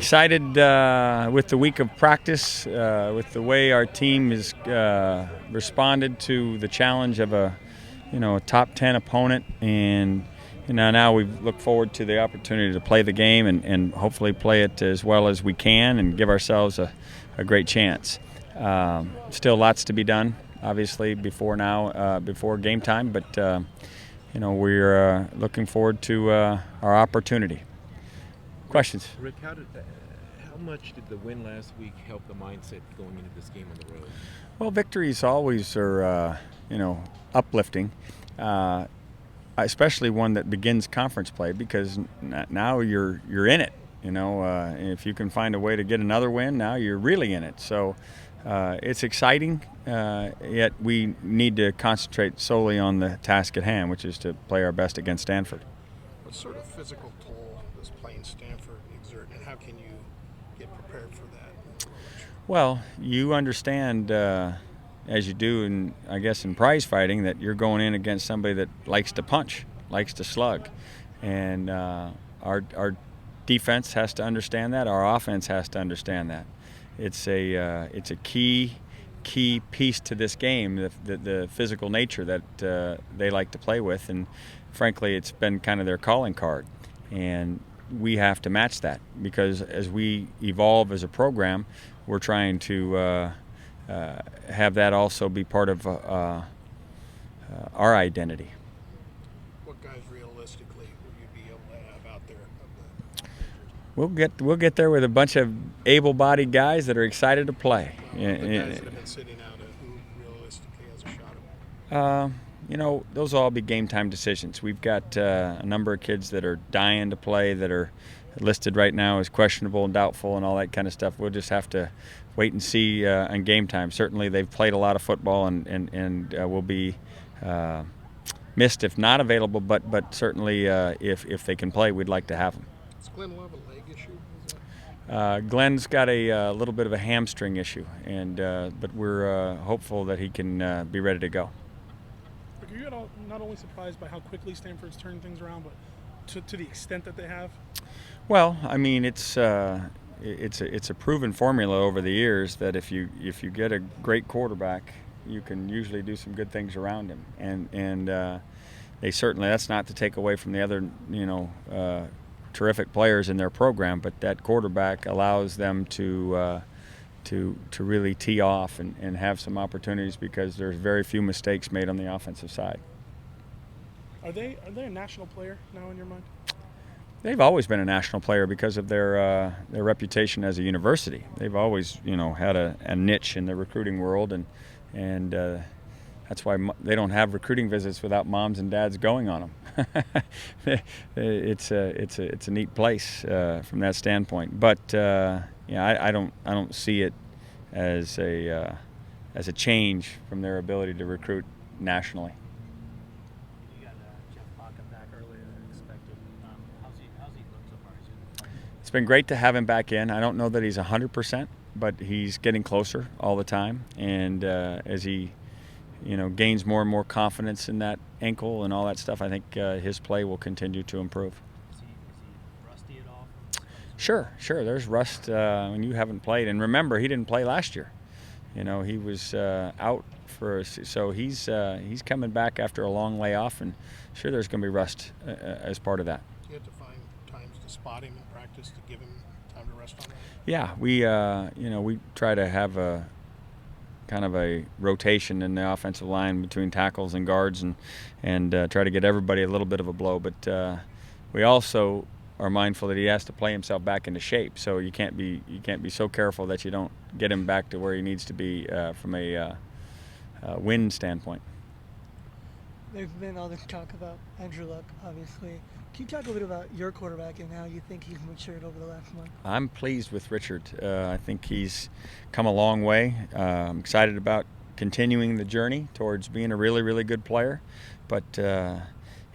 Excited with the week of practice, with the way our team has responded to the challenge of a top 10 opponent, and now we look forward to the opportunity to play the game and hopefully play it as well as we can and give ourselves a great chance. Still lots to be done, obviously, before game time, but we're looking forward to our opportunity. Questions? Rick, how much did the win last week help the mindset going into this game on the road? Well, victories always are, uplifting, especially one that begins conference play, because now you're in it. If you can find a way to get another win, now you're really in it. So it's exciting, yet we need to concentrate solely on the task at hand, which is to play our best against Stanford. What sort of physical toll does playing Stanford exert, and how can you get prepared for that? Well, you understand, as you do in prize fighting, that you're going in against somebody that likes to punch, likes to slug. And our defense has to understand that. Our offense has to understand that. It's a key piece to this game, the physical nature that they like to play with. And frankly, it's been kind of their calling card. And we have to match that, because as we evolve as a program, we're trying to have that also be part of our identity. What guys realistically will you be able to have out there? We'll get there with a bunch of able-bodied guys that are excited to play. The guys that have been sitting out, who realistically has a shot at? Those will all be game time decisions. We've got a number of kids that are dying to play, that are listed right now as questionable and doubtful and all that kind of stuff. We'll just have to wait and see on game time. Certainly they've played a lot of football and will be missed if not available, but certainly if they can play, we'd like to have them. Does Glenn have a leg issue? Glenn's got a little bit of a hamstring issue, but we're hopeful that he can be ready to go. Are you not only surprised by how quickly Stanford's turned things around, but to the extent that they have? Well, I mean, it's a proven formula over the years that if you get a great quarterback, you can usually do some good things around him, and they certainly, that's not to take away from the other terrific players in their program, but that quarterback allows them to really tee off and have some opportunities, because there's very few mistakes made on the offensive side. Are they a national player now in your mind? They've always been a national player because of their reputation as a university. They've always had a niche in the recruiting world, and that's why they don't have recruiting visits without moms and dads going on them. It's a neat place from that standpoint. But I don't see it as a change from their ability to recruit nationally. You got Jeff Baca back earlier than expected. How's he looked so far? It's been great to have him back in. I don't know that he's 100%, but he's getting closer all the time. And as he gains more and more confidence in that ankle and all that stuff, I think his play will continue to improve. Is he rusty at all? Sure. There's rust when you haven't played. And remember, he didn't play last year. He was out so he's coming back after a long layoff, and sure, there's going to be rust as part of that. You have to find times to spot him in practice to give him time to rest on that? Yeah, we try to have a kind of a rotation in the offensive line between tackles and guards, and try to get everybody a little bit of a blow. But we also are mindful that he has to play himself back into shape. So you can't be so careful that you don't get him back to where he needs to be from a win standpoint. There's been all this talk about Andrew Luck, obviously. Can you talk a little bit about your quarterback and how you think he's matured over the last month? I'm pleased with Richard. I think he's come a long way. I'm excited about continuing the journey towards being a really, really good player. But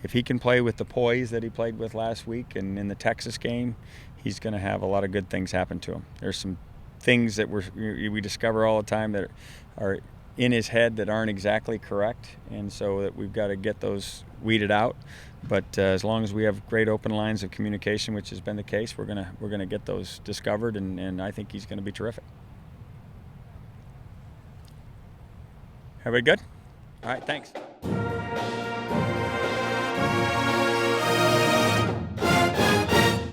if he can play with the poise that he played with last week and in the Texas game, he's going to have a lot of good things happen to him. There's some things that we discover all the time that are in his head that aren't exactly correct, and so that we've got to get those weeded out. But as long as we have great open lines of communication, which has been the case, we're gonna get those discovered, and I think he's going to be terrific. Everybody good? All right, thanks.